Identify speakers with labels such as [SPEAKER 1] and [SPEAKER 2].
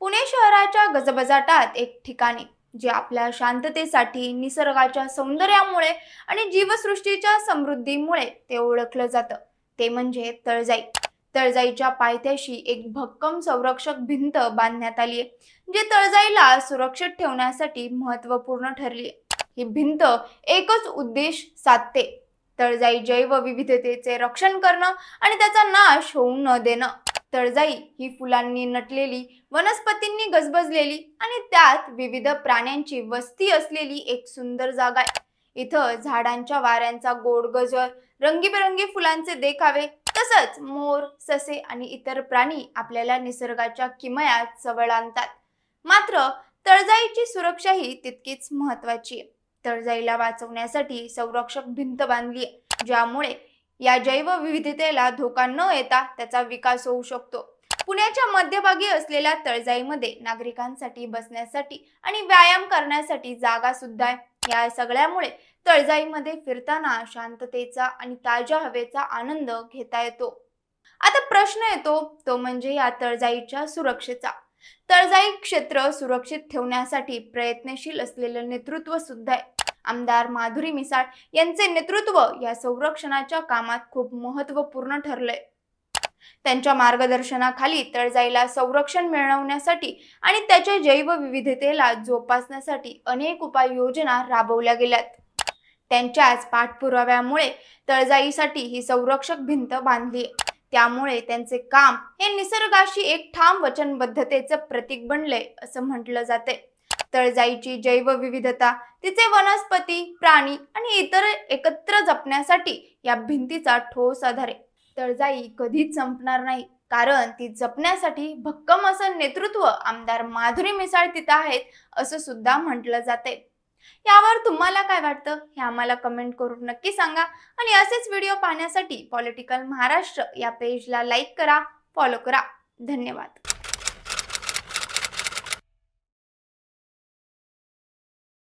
[SPEAKER 1] पुणे शहराच्या गजबजाटात एक ठिकाणी जे आपल्या शांततेसाठी, निसर्गाच्या सौंदर्यामुळे आणि जीवसृष्टीच्या समृद्धीमुळे ते ओळखलं जातं, ते म्हणजे तळजाई. तळजाईच्या पायथ्याशी एक भक्कम संरक्षक भिंत बांधण्यात आली आहे, जी तळजाईला सुरक्षित ठेवण्यासाठी महत्त्वपूर्ण ठरली आहे. ही भिंत एकच उद्देश साधते: तळजाई जैवविविधतेचे रक्षण करणं आणि त्याचा नाश होऊ न देणं. तळजाई ही फुलांनी नटलेली, वनस्पतींनी गजबजलेली आणि त्यात विविध प्राण्यांची वस्ती असलेली एक सुंदर जागा आहे. इथं झाडांच्या वाऱ्यांचा गोड गजर, रंगीबेरंगी फुलांचे देखावे, तसंच मोर, ससे आणि इतर प्राणी आपल्याला निसर्गाच्या किमयात जवळ आणतात. मात्र तळजाईची सुरक्षा ही तितकीच महत्वाची आहे. तळजाईला वाचवण्यासाठी संरक्षक भिंत बांधली आहे, ज्यामुळे या जैवविविधतेला धोका न येता त्याचा विकास होऊ शकतो. पुण्याच्या मध्यभागी असलेल्या तळजाईमध्ये नागरिकांसाठी बसण्यासाठी आणि व्यायाम करण्यासाठी जागा सुद्धा आहे. या सगळ्यामुळे तळजाईमध्ये फिरताना शांततेचा आणि ताज्या हवेचा आनंद घेता येतो. आता प्रश्न येतो तो म्हणजे या तळजाईच्या सुरक्षेचा. तळजाई क्षेत्र सुरक्षित ठेवण्यासाठी प्रयत्नशील असलेलं नेतृत्व सुद्धा आहे. आमदार माधुरी मिसाळ यांचे नेतृत्व या संरक्षणाच्या कामात खूप महत्त्वपूर्ण ठरलंय. त्यांच्या मार्गदर्शनाखाली तळजाईला संरक्षण मिळवण्यासाठी आणि त्याच्या जैवविविधतेला जोपासण्यासाठी अनेक उपाययोजना राबवल्या गेल्यात. त्यांच्याच पाठपुराव्यामुळे तळजाईसाठी ही संरक्षक भिंत बांधली. त्यामुळे त्यांचे काम हे निसर्गाशी एक ठाम वचनबद्धतेचं प्रतीक बनलंय असं म्हटलं जाते. तळजाईची जैवविविधता, तिचे वनस्पती, प्राणी आणि इतर एकत्र जपण्यासाठी या भिंतीचा ठोस आधार आहे. तळजाई कधीच संपणार नाही, कारण ती जपण्यासाठी भक्कम असं नेतृत्व आमदार माधुरी मिसाळ तिथं आहेत असं सुद्धा म्हटलं जाते. यावर तुम्हाला काय वाटतं हे आम्हाला कमेंट करून नक्की सांगा आणि असेच व्हिडिओ पाहण्यासाठी पॉलिटिकल महाराष्ट्र या पेजला लाईक करा, फॉलो करा. धन्यवाद.